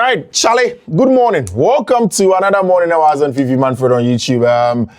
Right, Charlie, good morning. Welcome to another morning hours on Fiifi-Manfred on YouTube.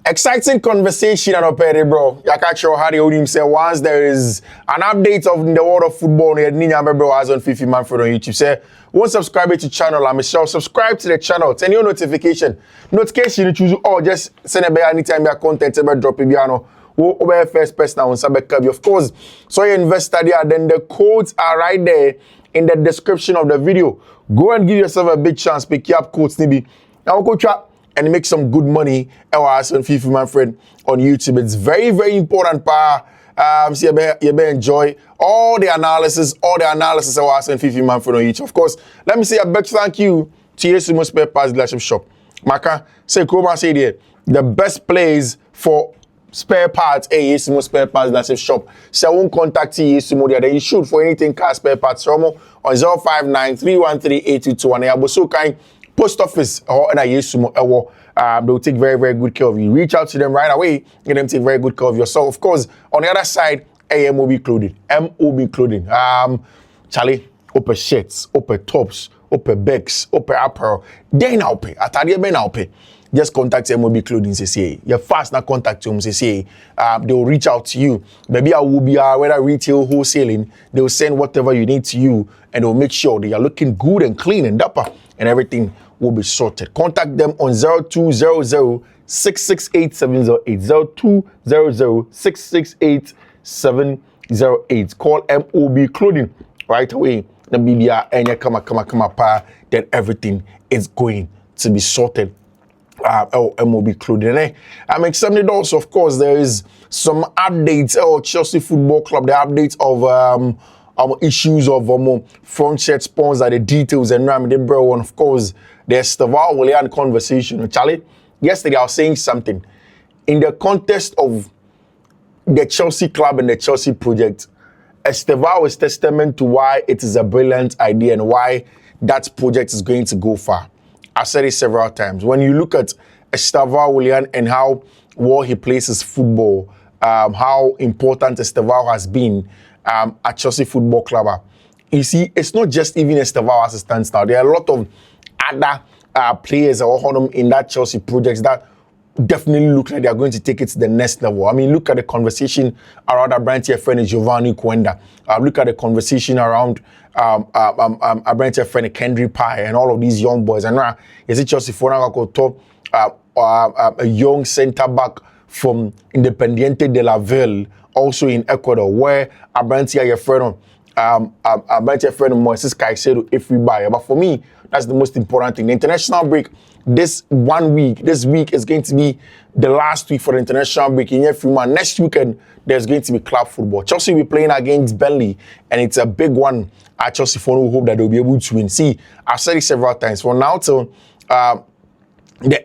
Exciting conversation and opere, bro. Yakacho had the say once there is an update of the world of football, bro, as on Fiifi-Manfred on YouTube. Say, won't subscribe to the channel, I'm sure. Subscribe to the channel, turn your notification. Notification you choose or just send a anytime your content ever drop a piano. Over first person on Sabe. Of course, so you invest there, then the codes are right there in the description of the video. Go and give yourself a big chance, pick up codes, maybe. Now go try and make some good money. As on Fiifi-Manfred on YouTube. It's very, very important, so you may enjoy all the analysis as on Fiifi-Manfred on YouTube. Of course, let me say a big thank you to Yesumo Spare Parts Dealership Shop. Maka, say Koma say there, the best place for spare parts, Yesumo Spare Parts Dealership Shop. So I won't contact Yesumo there. Then you should for anything car spare parts. Romo on 059-313-822. And I also kind post office or Yesumo. They'll take very, very good care of you. Reach out to them right away. Get them take very good care of you. So of course, on the other side, MOB clothing. MOB clothing. Charlie, open shirts, open tops, open bags, open apparel. They now pay. Atari be now pay. Just contact MOB Clothing, say. You're fast now contact them, say. They will reach out to you. Maybe I will be whether retail, wholesaling. They will send whatever you need to you, and they'll make sure that you're looking good and clean and dapper, and everything will be sorted. Contact them on 0200-668-708. 0200-668-708. Call MOB Clothing right away. The BBR and you come then everything is going to be sorted. MOB Clothing. I'm excited also, of course, there is some updates. Chelsea Football Club, the updates of issues of front shirt sponsor, the details, and bro, and of course, the Estevao conversation. Charlie, yesterday I was saying something in the context of the Chelsea club and the Chelsea project. Estevao is testament to why it is a brilliant idea and why that project is going to go far. I've said it several times. When you look at Estevao and how well he plays his football, how important Estevao has been at Chelsea Football Club. You see, it's not just even Estevao as it stands now. There are a lot of other players in that Chelsea project that definitely look like they are going to take it to the next level. I mean, look at the conversation around Abrantia friend Giovanni Quenda. Look at the conversation around Abrantia friend Kendry Pye and all of these young boys. And now, is it Chelsea for now top a young centre back from Independiente de la Ville, also in Ecuador, where Abrantia your friend Abrantia friend Moises Caicedo if we buy. But for me, that's the most important thing. The international break. This week is going to be the last week for the international break. In every month, next weekend, there's going to be club football. Chelsea will be playing against Burnley, and it's a big one at Chelsea for who hope that they'll be able to win. See, I've said it several times. From now till the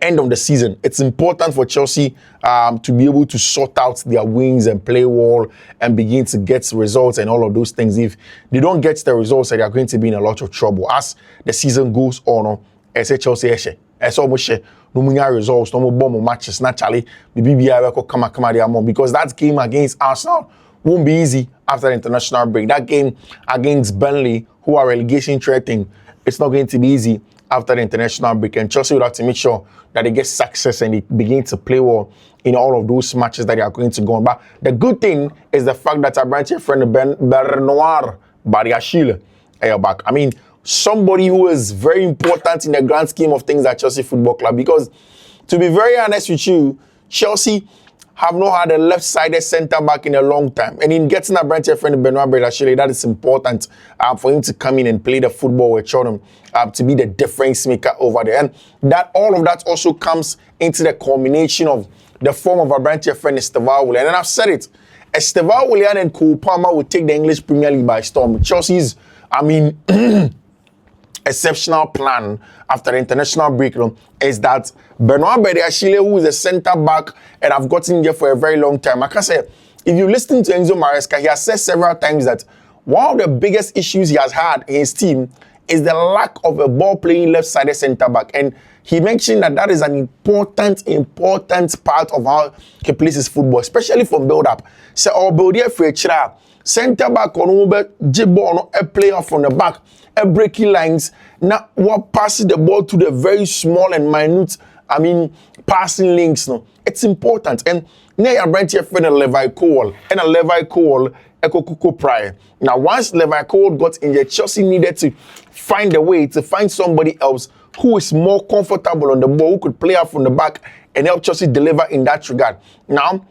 end of the season, it's important for Chelsea to be able to sort out their wings and play well and begin to get results and all of those things. If they don't get the results, they are going to be in a lot of trouble as the season goes on. As Chelsea, as almost no more results, no more bomb matches. Naturally, the BBI will come because that game against Arsenal won't be easy after the international break. That game against Burnley, who are relegation threatening, it's not going to be easy after the international break. And Chelsea will have to make sure that they get success and they begin to play well in all of those matches that they are going to go on. But the good thing is the fact that our branch friend Bernard Bariashile are back. I mean, somebody who is very important in the grand scheme of things at Chelsea Football Club. Because, to be very honest with you, Chelsea have not had a left-sided centre-back in a long time. And in getting a branch friend Bernard Bariashile, that is important for him to come in and play the football with Tottenham, to be the difference maker over there. And that all of that also comes into the combination of the form of a branch friend Estevao. And then I've said it, Estevao and Cole Palmer will take the English Premier League by storm. Chelsea's, exceptional plan after the international break is that Bernard Bariashile, who is a centre-back and I've gotten here for a very long time, like I said, if you listen to Enzo Maresca, he has said several times that one of the biggest issues he has had in his team is the lack of a ball-playing left-sided centre-back. And he mentioned that is an important part of how he plays his football, especially from build-up. So, our build-up for a centre-back on over, J-ball, a player from the back, a breaking lines, now what passes the ball to the very small and minute, passing links. No, it's important. And now you're right here for a Levi Cole and a Levi Cole, a Coco prior. Now, once Levi Cole got injured, Chelsea needed to find a way to find somebody else who is more comfortable on the ball, who could play out from the back and help Chelsea deliver in that regard. Now,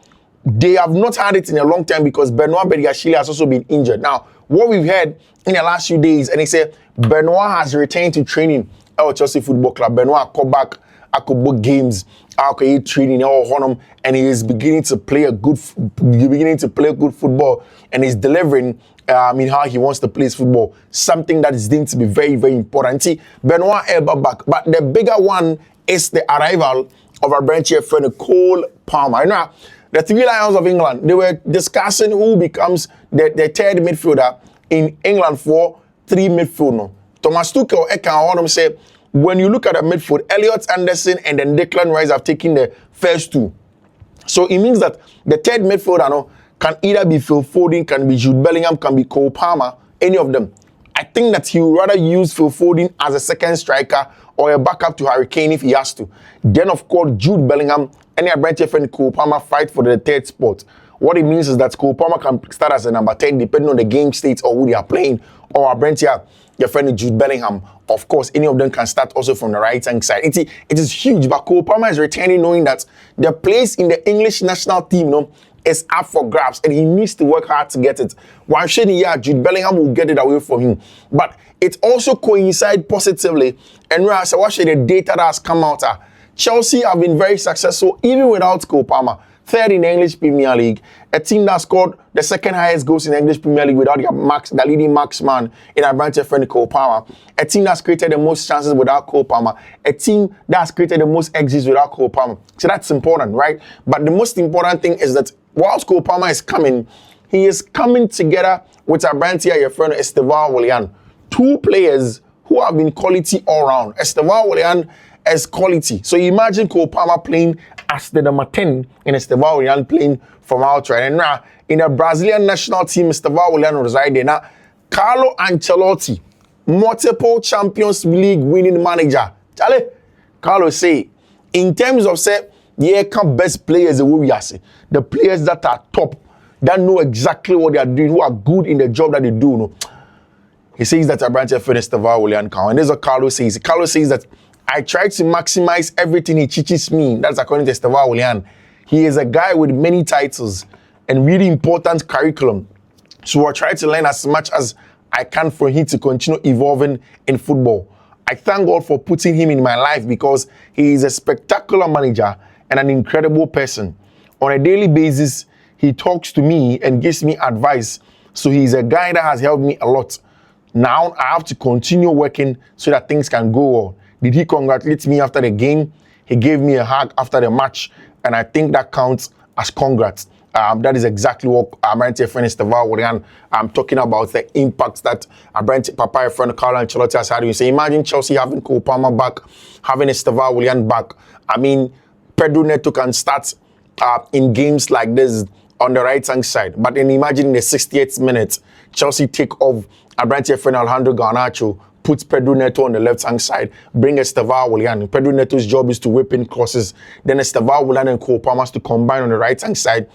they have not had it in a long time because Benoit Bediashile has also been injured. Now, what we've heard in the last few days, and they say Benoit has returned to training at Chelsea Football Club. Benoit come back, I could book games, I could training, and he is beginning to play good football, and he's delivering how he wants to play his football. Something that is deemed to be very, very important. See, Benoit Elba back, but the bigger one is the arrival of our branch here friend Cole Palmer. You know, the Three Lions of England, they were discussing who becomes the third midfielder in England for three midfield. Thomas Tuchel said, when you look at the midfield, Elliot Anderson and then Declan Rice have taken the first two. So it means that the third midfielder can either be Phil Foden, can be Jude Bellingham, can be Cole Palmer, any of them. I think that he would rather use Phil Foden as a second striker or a backup to Harry Kane if he has to. Then, of course, Jude Bellingham and their branch friend Cole Palmer fight for the third spot. What it means is that Cole Palmer can start as a number 10 depending on the game state or who they are playing, or our branch here, your friend Jude Bellingham. Of course, any of them can start also from the right-hand side. It is huge, but Cole Palmer is returning knowing that the place in the English national team is up for grabs, and he needs to work hard to get it. While Jude Bellingham will get it away from him. But it also coincides positively, and we are watching the data that has come out. Chelsea have been very successful even without Cole Palmer. Third in the English Premier League, a team that scored the second highest goals in the English Premier League without the leading marksman in our branch friend Cole Palmer. A team that's created the most chances without Cole Palmer. A team that's created the most exits without Cole Palmer. So that's important, right? But the most important thing is that whilst Cole Palmer is coming, he is coming together with our branch here, your friend Estevao Willian. Two players who have been quality all round. Estevao Willian as quality. So imagine Cole Palmer playing as the number 10 and Estevao Willian playing from outside. And now, in the Brazilian national team, Estevao Willian reside there. Now, Carlo Ancelotti, multiple Champions League winning manager. Charlie, Carlo say, in terms of best players the way we are saying, the players that are top, that know exactly what they are doing, who are good in the job that they do. He says that a branch of Estevao Willian count. And this is what Carlo says. Carlo says that I try to maximize everything he teaches me. That's according to Estevao Willian. He is a guy with many titles and really important curriculum. So I try to learn as much as I can for him to continue evolving in football. I thank God for putting him in my life because he is a spectacular manager and an incredible person. On a daily basis, he talks to me and gives me advice. So he is a guy that has helped me a lot. Now I have to continue working so that things can go well. Did he congratulate me after the game? He gave me a hug after the match, and I think that counts as congrats. That is exactly what our friend Estevao Willian talking about, the impact that our friend Carlo Ancelotti has had. You say, imagine Chelsea having Cole Palmer back, having Estevao Willian back. I mean, Pedro Neto can start in games like this on the right-hand side. But then imagine in the 68th minute, Chelsea take off our friend Alejandro Garnacho, puts Pedro Neto on the left-hand side, bring Estevao Willian. Pedro Neto's job is to whip in crosses. Then Estevao Willian and Cole Palmer to combine on the right-hand side,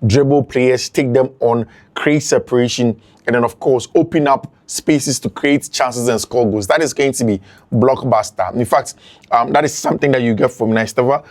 dribble players, take them on, create separation, and then, of course, open up spaces to create chances and score goals. That is going to be blockbuster. In fact, that is something that you get from Estevao.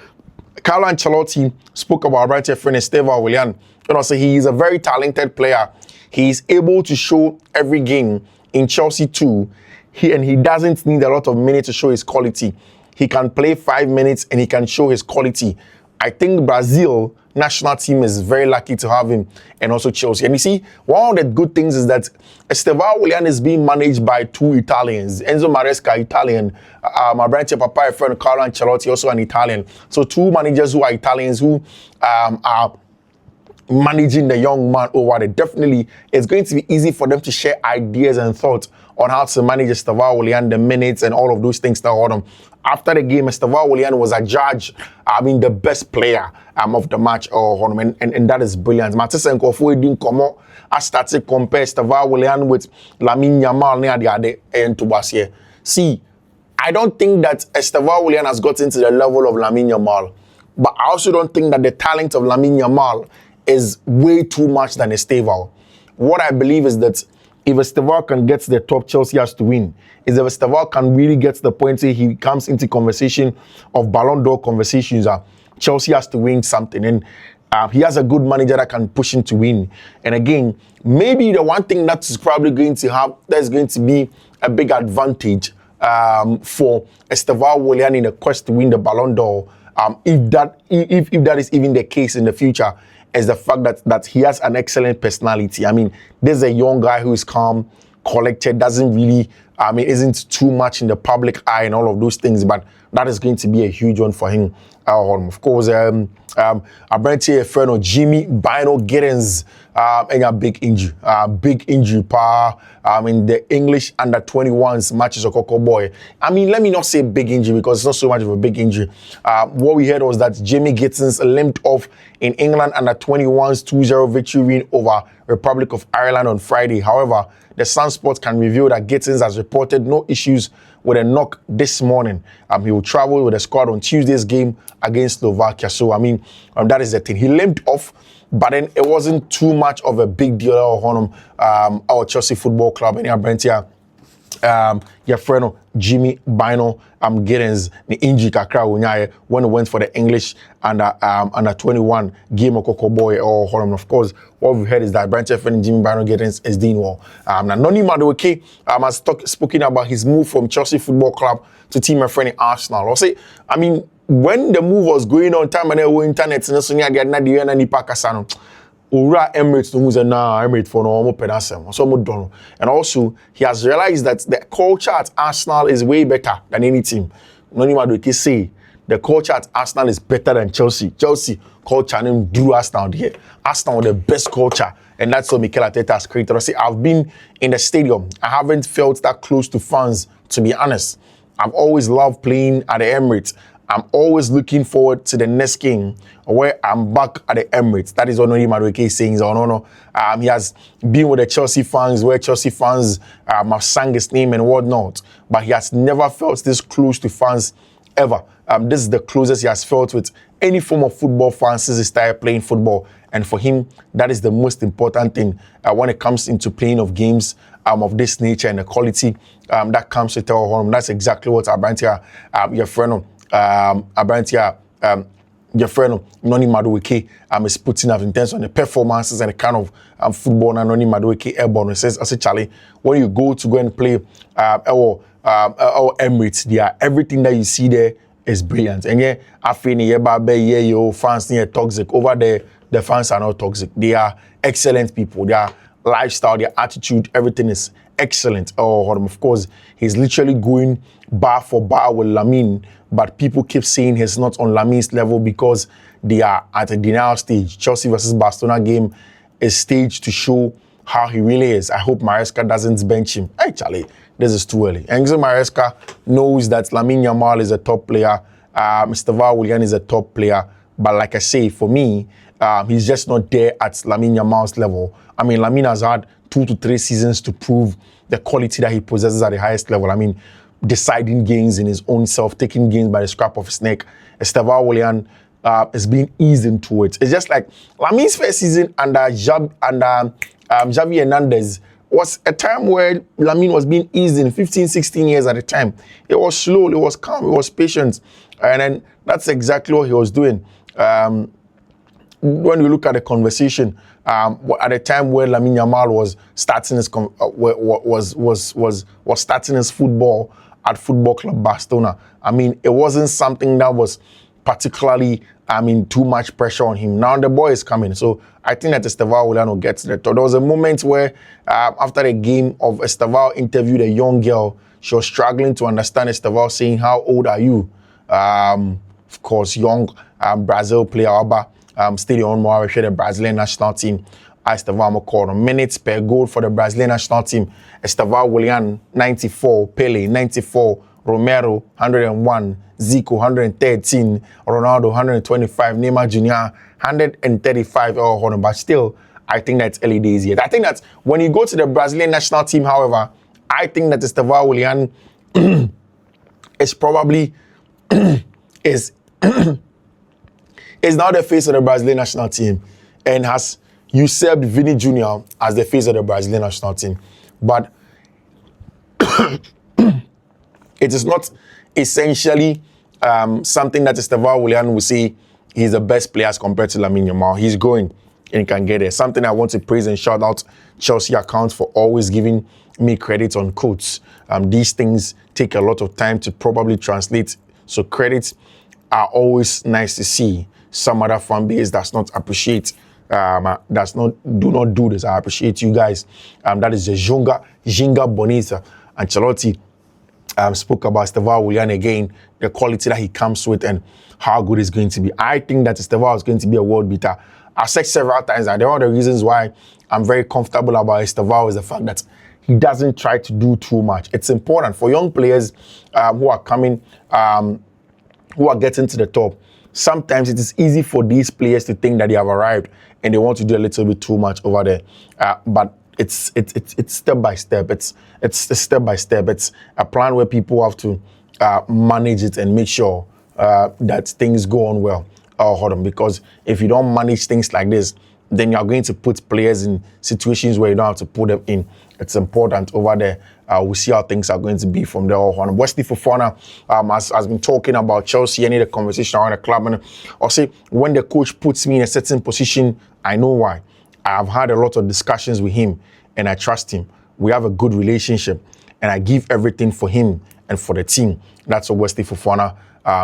Carlo Ancelotti spoke about right here friend Estevao Willian. So he is a very talented player. He is able to show every game in Chelsea too. He doesn't need a lot of minutes to show his quality. He can play 5 minutes and he can show his quality. I think Brazil national team is very lucky to have him, and also Chelsea. And you see, one of the good things is that Estevao Willian is being managed by two Italians. Enzo Maresca, Italian. My branch papa, friend Carlo Ancelotti, also an Italian. So two managers who are Italians who are managing the young man over there. Definitely, it's going to be easy for them to share ideas and thoughts on how to manage Estevao Willian, the minutes and all of those things that hold him. After the game, Estevao Willian was adjudged, the best player of the match, and that is brilliant. Matisse Nkofo didn't come out. I started to compare Estevao Willian with Lamine Yamal and Tobasie. See, I don't think that Estevao Willian has gotten to the level of Lamine Yamal, but I also don't think that the talent of Lamine Yamal is way too much than Estevao. What I believe is that if Estevao can get to the top, Chelsea has to win. If Estevao can really get to the point where he comes into conversation of Ballon d'Or conversations, Chelsea has to win something. And he has a good manager that can push him to win. And again, maybe the one thing that's probably going to be a big advantage for Estevao Willian in the quest to win the Ballon d'Or, if that is even the case in the future, is the fact that he has an excellent personality. I mean, there's a young guy who is calm, collected, doesn't really, isn't too much in the public eye and all of those things, but that is going to be a huge one for him. Of course, I brought here a friend of Jimmy Bino Giddens, and a big injury, in the English under-21s matches of Coco Boy. I mean, let me not say big injury because it's not so much of a big injury. What we heard was that Jimmy Giddens limped off in England under-21s 2-0 victory win over Republic of Ireland on Friday. However, the Sun Sports can reveal that Giddens has reported no issues with a knock this morning. He will travel with the squad on Tuesday's game against Slovakia. So, that is the thing. He limped off, but then it wasn't too much of a big deal on him. Our Chelsea Football Club and Brentia, your friend Jimmy Bino Giddens, the injury kakra when he went for the English under 21 game of Coco Boy or Holland. Of course, what we've heard is that Brentia friend Jimmy Bino Giddens is doing well. Now Noni Madueke has spoken about his move from Chelsea Football Club to team of friend in Arsenal. I'll say, when the move was going on, time and internet, Ura Emirates no muze na Emirates for no penasem. So done. And also he has realized that the culture at Arsenal is way better than any team. Noni Madueke say the culture at Arsenal is better than Chelsea. Chelsea culture named drew Arsenal here. Arsenal the best culture. And that's what Mikel Arteta has created. I say I've been in the stadium. I haven't felt that close to fans, to be honest. I've always loved playing at the Emirates. I'm always looking forward to the next game where I'm back at the Emirates. That is what Noni Madueke is saying. He has been with the Chelsea fans where Chelsea fans have sang his name and whatnot. But he has never felt this close to fans ever. This is the closest he has felt with any form of football fans since he started playing football. And for him, that is the most important thing when it comes into playing of games of this nature and the quality that comes with our home. That's exactly what Abrantia, your friend, your friend Noni Madueke is putting up in terms of the performances and the kind of football that Noni Madueke airborne. It says, I say, Charlie, when you go and play our Emirates, everything that you see there is brilliant. And yeah, I feel your fans near toxic. Over there, the fans are not toxic. They are excellent people. Their lifestyle, their attitude, everything is excellent. Of course, he's literally going bar for bar with Lamine, but people keep saying he's not on Lamine's level because they are at a denial stage. Chelsea versus Barcelona game is staged to show how he really is. I hope Maresca doesn't bench him. Hey, Charlie, this is too early. Enzo Maresca knows that Lamine Yamal is a top player. Estevao Willian is a top player. But like I say, for me, he's just not there at Lamine Yamal's level. Lamine has had 2 to 3 seasons to prove the quality that he possesses at the highest level. Deciding games in his own self, taking games by the scruff of his neck. Estevao Willian is being eased into it. It's just like Lamine's first season under Xavi Hernandez was a time where Lamine was being eased in 15, 16 years at the time. It was slow, it was calm, it was patient. And then that's exactly what he was doing. When we look at the conversation, at the time where Lamine Yamal was starting his was starting his football at Football Club Barcelona, it wasn't something that was particularly, too much pressure on him. Now the boy is coming, so I think that Estevao Willian gets there. There was a moment where, after the game of Estevao interviewed a young girl, she was struggling to understand Estevao saying, "How old are you?" Of course, young Brazil player, Stadium more the Brazilian national team. Estevao called minutes per goal for the Brazilian national team. Estevao Willian 94, Pele 94, Romero 101, Zico 113, Ronaldo 125, Neymar Jr. 135. But still, I think that's early days yet. I think that when you go to the Brazilian national team, however, I think that Estevao Willian is probably is now the face of the Brazilian national team and has usurped Vini Jr. as the face of the Brazilian national team. But it is not essentially something that Estevao Willian will say he's the best player as compared to Lamine Yamal. He's going and can get there. Something I want to praise and shout out Chelsea account for always giving me credit on quotes. These things take a lot of time to probably translate. So credits are always nice to see. Some other fan base does not appreciate, do not do this. I appreciate you guys. That is the Ginga Bonita. Ancelotti spoke about Estevao Willian again, the quality that he comes with and how good it's going to be. I think that Estevao is going to be a world beater. I've said several times that there are the reasons why I'm very comfortable about Estevao is the fact that he doesn't try to do too much. It's important for young players who are coming, who are getting to the top. Sometimes it is easy for these players to think that they have arrived and they want to do a little bit too much over there. But it's step by step. It's step by step. It's a plan where people have to manage it and make sure that things go on well. Hold on, because if you don't manage things like this, then you're going to put players in situations where you don't have to put them in. It's important over there. We'll see how things are going to be from there on. Wesley Fofana has been talking about Chelsea and the conversation around the club. And I'll say, when the coach puts me in a certain position, I know why. I've had a lot of discussions with him and I trust him. We have a good relationship and I give everything for him and for the team. That's what Wesley Fofana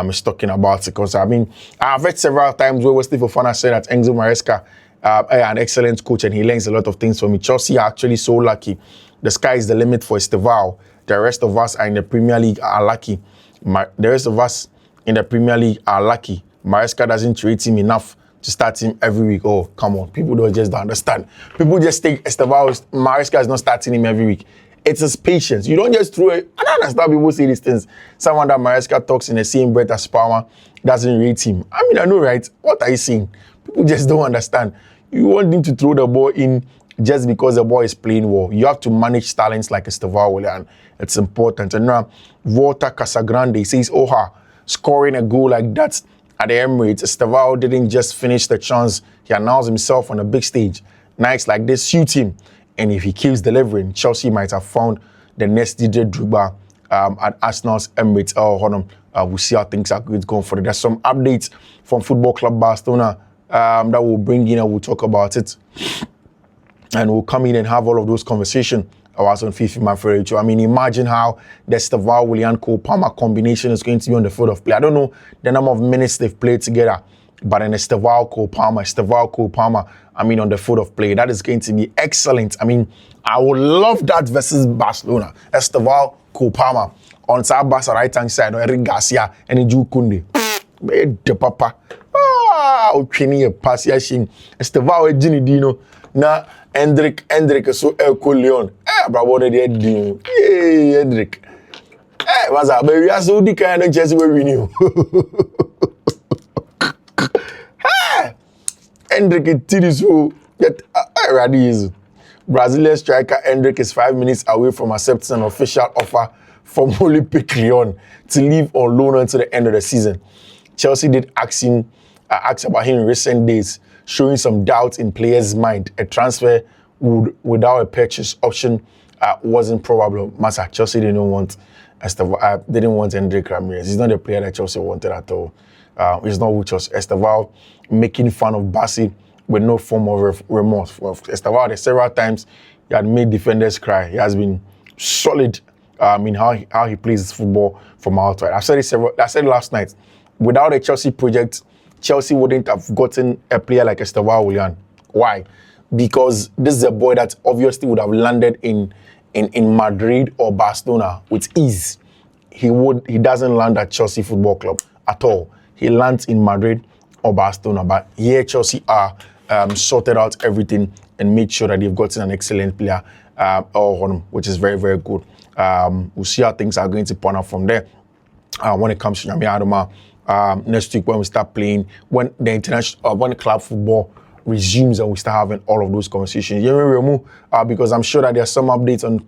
is talking about. Because, I mean, I've read several times where Wesley Fofana said that Enzo Maresca an excellent coach and he learns a lot of things from me. Chelsea are actually so lucky. The sky is the limit for Estevao. The rest of us are in the Premier League are lucky. The rest of us in the Premier League are lucky. Maresca doesn't treat him enough to start him every week. Oh, come on. People don't understand. People just think Maresca is not starting him every week. It's his patience. You don't just throw it. I don't understand people say these things. Someone that Maresca talks in the same breath as Palmer doesn't rate him. I mean, I know, right? What are you saying? People just don't understand. You want him to throw the ball in just because the ball is playing well. You have to manage talents like Estevao Willian. It's important. And now, Walter Casagrande says, scoring a goal like that at the Emirates, Estevao didn't just finish the chance. He announced himself on a big stage. Nights like this suit him. And if he keeps delivering, Chelsea might have found the next DJ Drogba at Arsenal's Emirates. We'll see how things are going for it. There's some updates from Football Club Barcelona that we'll bring in and we'll talk about it. And we'll come in and have all of those conversations. I was on Fiifi-Manfred. I mean, imagine how the Estevao Willian Cole Palmer combination is going to be on the field of play. I don't know the number of minutes they've played together, but in Estevao Cole Palmer, I mean, on the field of play, that is going to be excellent. I mean, I would love that versus Barcelona. Estevao Cole Palmer on Barca right hand side, Eric Garcia and Ju Kunde. The papa. Ukini pass yashin. Estevao Gini Dino. Na Hendrik so Leon. Bravo de Dino. Hey, Hendrik. What's up, baby? I saw the kind of chess where we knew. Hendrik Tirisu get ready is Brazilian striker Hendrik is 5 minutes away from accepting an official offer from Olympic Lyon to leave on loan until the end of the season. Chelsea did ask about him in recent days, showing some doubt in players' mind. A transfer without a purchase option wasn't probable. Massa, Chelsea didn't want Hendrik Ramirez. He's not the player that Chelsea wanted at all. He's not who Chelsea. Estevao making fun of Bassi with no form of remorse. Estevao, several times he had made defenders cry. He has been solid in how he plays his football from outside. I said it last night. Without a Chelsea project, Chelsea wouldn't have gotten a player like Estevao Willian. Why? Because this is a boy that obviously would have landed in Madrid or Barcelona with ease. He doesn't land at Chelsea Football Club at all. He lands in Madrid or Barcelona, but here Chelsea are sorted out everything and made sure that they've gotten an excellent player, which is very, very good. We'll see how things are going to pan out from there. When it comes to Yami Adama, next week when we start playing, when the international, when club football resumes and we start having all of those conversations. Because I'm sure that there are some updates on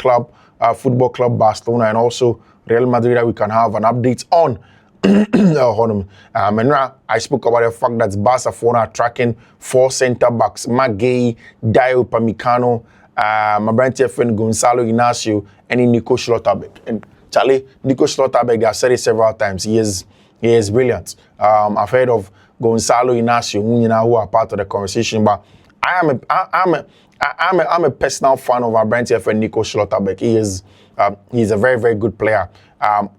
football club Barcelona and also Real Madrid that we can have an update on. And I spoke about the fact that Barcelona are tracking 4 centre backs: Magay, Dio Pamecano, my brand friend Gonzalo Inacio, and Nico Schlotterbeck. And Charlie, Nico Schlotterbeck, I've said it several times. He is brilliant. I've heard of Gonzalo Inacio, who are part of the conversation, but I'm a personal fan of our brand friend Nico Schlotterbeck. He's a very, very good player.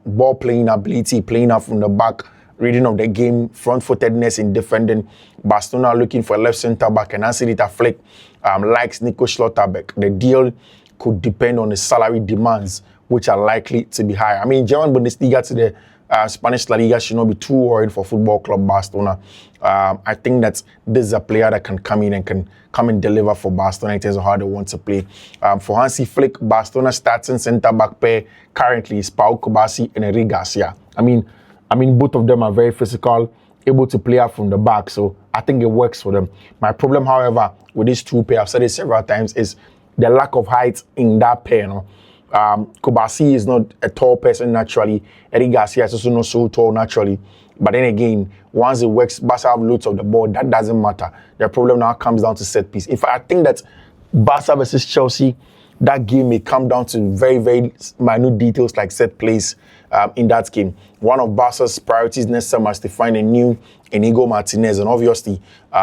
Ball playing ability, playing out from the back, reading of the game, front-footedness in defending. Barcelona looking for a left centre back, and Anselita Flick likes Nico Schlotterbeck. The deal could depend on the salary demands, which are likely to be high. I mean, German Bundesliga to the Spanish La Liga should not be too worried for football club Barcelona. I think that this is a player that can come in and can come and deliver for Barcelona in terms of how they want to play. For Hansi Flick, Barcelona starting centre-back pair currently is Pau Kubasi and Eric Garcia. I mean, both of them are very physical, able to play out from the back, so I think it works for them. My problem, however, with these two pairs, I've said it several times, is the lack of height in that pair. Kubasi is not a tall person naturally. Eric Garcia is also not so tall naturally. But then again, once it works, Barca have loads of the ball. That doesn't matter. The problem now comes down to set piece. In fact, I think that Barca versus Chelsea, that game may come down to very, very minute details like set plays in that game. One of Barca's priorities next summer is to find a new Inigo Martinez. And obviously,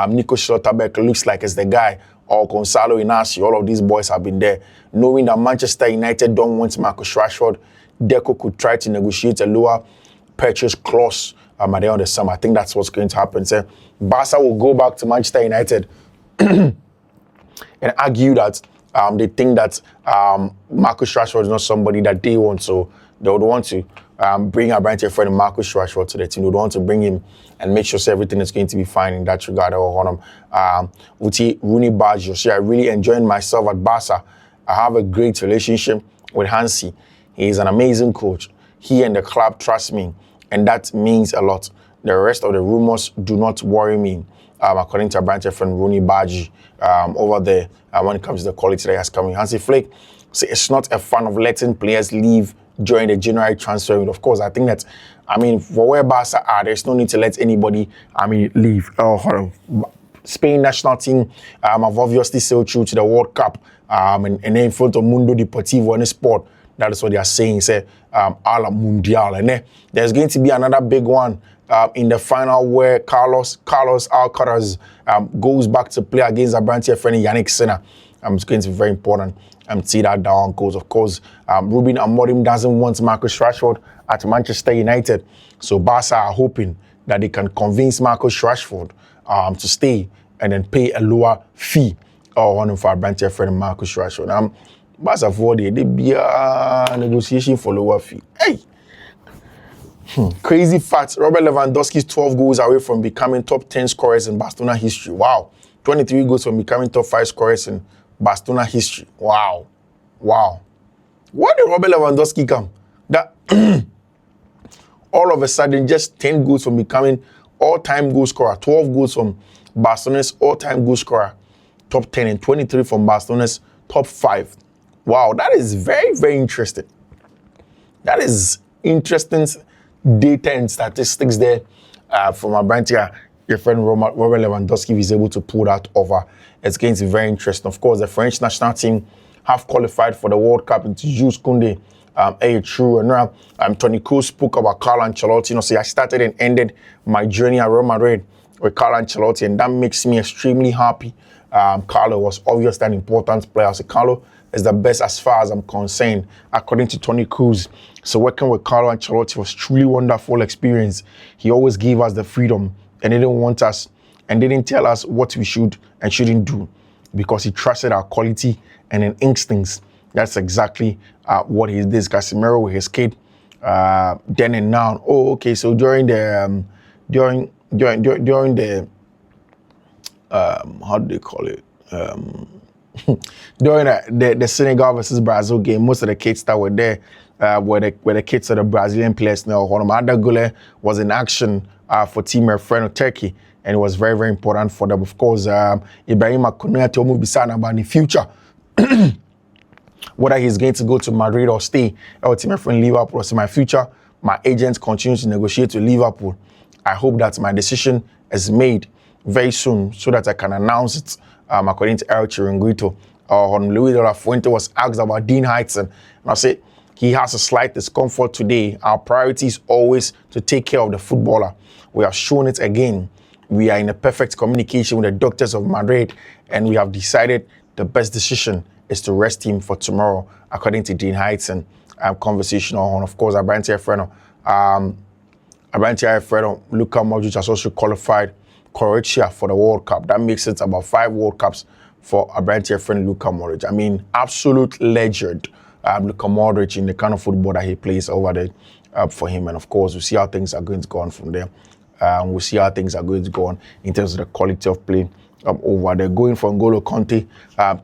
Nico Schlotterbeck looks like it's the guy. Or Gonzalo Inacio, all of these boys have been there. Knowing that Manchester United don't want Marcus Rashford, Deco could try to negotiate a lower purchase clause at the end of the summer. I think that's what's going to happen. So Barca will go back to Manchester United and argue that they think that Marcus Rashford is not somebody that they want. So they would want to bring our brand friend Marcus Rashford to the team. They would want to bring him and make sure everything is going to be fine in that regard. Uti Rooney Baggio. So I really enjoying myself at Barca. I have a great relationship with Hansi. He is an amazing coach. He and the club trust me, and that means a lot. The rest of the rumors do not worry me. According to our brand friend Rooney Baggio over there, when it comes to the quality that has coming. Hansi Flick, so it's not a fan of letting players leave during the January transfer window. Of course, I think that, for where Barca are, there's no need to let anybody, leave. Spain national team have obviously sailed through to the World Cup and then in front of Mundo Deportivo and Sport. That is what they are saying, say, a la Mundial. And then there's going to be another big one in the final where Carlos Alcaraz goes back to play against a brand friend Yannick Sinner. It's going to be very important. See that down goes. Of course, Ruben Amorim doesn't want Marcus Rashford at Manchester United. So Barca are hoping that they can convince Marcus Rashford to stay and then pay a lower fee or one of our brand friend Marcus Rashford. Barca for they be a negotiation for lower fee. Hey! Crazy fact, Robert Lewandowski's 12 goals away from becoming top 10 scorers in Barcelona history. Wow. 23 goals from becoming top 5 scorers in Barcelona history. Wow. Where did Robert Lewandowski come? That all of a sudden, just 10 goals from becoming all-time goal scorer, 12 goals from Barcelona's all-time goal scorer, top 10, and 23 from Barcelona's top 5. Wow, that is very, very interesting. That is interesting data and statistics there from our brand here. Your friend Robert Lewandowski is able to pull that over. It's going to be very interesting. Of course, the French national team have qualified for the World Cup into Jules Koundé. True. And now Tony Kroos spoke about Carlo Ancelotti. So I started and ended my journey at Real Madrid with Carlo Ancelotti, and that makes me extremely happy. Carlo was obviously an important player. So Carlo is the best as far as I'm concerned, according to Tony Kroos. So working with Carlo Ancelotti was truly wonderful experience. He always gave us the freedom and didn't want us and didn't tell us what we should and shouldn't do because he trusted our quality and in instincts. That's exactly what he did. Casemiro with his kid, then and now. Oh, okay. So during the how do they call it? during the Senegal versus Brazil game, most of the kids that were there were the kids of the Brazilian players now. Adagule was in action for Team Friend of Turkey, and it was very, very important for them. Of course, Ibrahima Konuate will be saying about the future. Whether he's going to go to Madrid or stay or Team Friend Liverpool. So my future, my agent continues to negotiate with Liverpool. I hope that my decision is made very soon so that I can announce it according to El Chiringuito. Luis de la Fuente was asked about Dean Heights, and I said he has a slight discomfort today. Our priority is always to take care of the footballer. We have shown it again. We are in a perfect communication with the doctors of Madrid, and we have decided the best decision is to rest him for tomorrow, according to Dean Heights and conversation on, of course, Abranti Efreno. Abranti Efreno, Luka Modric has also qualified Croatia for the World Cup. That makes it about 5 World Cups for Abranti Efreno, Luka Modric. I mean, absolute legend, Luka Modric, in the kind of football that he plays over there for him. And of course, we'll see how things are going to go on from there. We'll see how things are going to go on in terms of the quality of play over there. Going from N'Golo Kanté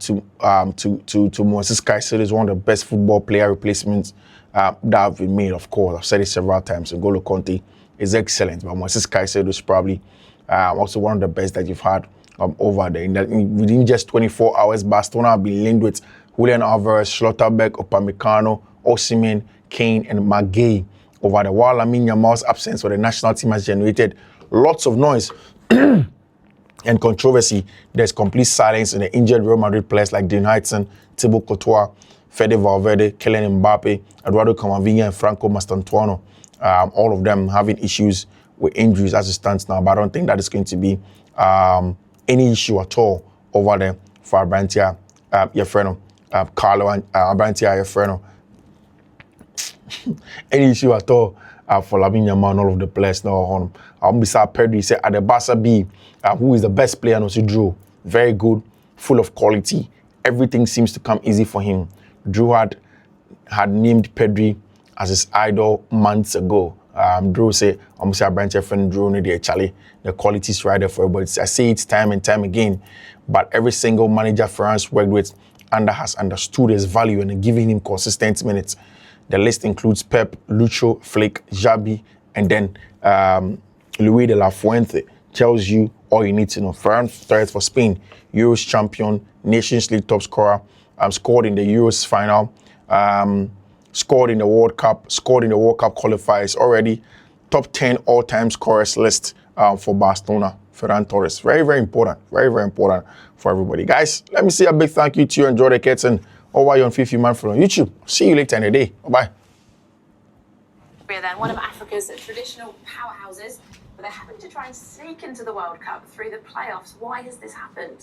to Moises Caicedo is one of the best football player replacements that have been made. Of course, I've said it several times. N'Golo Kanté is excellent, but Moises Caicedo is probably also one of the best that you've had over there. Within just 24 hours, Barcelona have been linked with Julian Alvarez, Schlotterbeck, Upamecano, Osimhen, Kane, and Maguire over there. While Lamine Yamal's absence for the national team has generated lots of noise and controversy, there's complete silence in the injured Real Madrid players like Dean Heighton, Thibaut Courtois, Fede Valverde, Kylian Mbappe, Eduardo Camavinga, and Franco Mastantuono. All of them having issues with injuries as it stands now, but I don't think that is going to be any issue at all over there for Abrantia Efreno, Carlo and Abrantia Efreno. Any issue at all for Lamine Yamal and all of the players now. Beside Pedri said at the Barca B, who is the best player and also Drew. Very good, full of quality. Everything seems to come easy for him. Drew had named Pedri as his idol months ago. Drew said, I'm saying Branch friend Drew need Charlie. The quality is right there for everybody. I say it time and time again, but every single manager France worked with has understood his value and given him consistent minutes. The list includes Pep, Lucho, Flick, Xabi, and then Luis de la Fuente. Tells you all you need to know. Ferran Torres for Spain, Euros champion, Nations League top scorer, scored in the Euros final, scored in the World Cup qualifiers already, top 10 all-time scorers list for Barcelona. Ferran Torres, very, very important, very, very important for everybody. Guys, let me say a big thank you to you and Jordan Ketson over here on Fiifi-Manfred on YouTube. See you later in the day. Bye-bye. Then one of Africa's traditional powerhouses, but they're having to try and sneak into the World Cup through the playoffs. Why has this happened?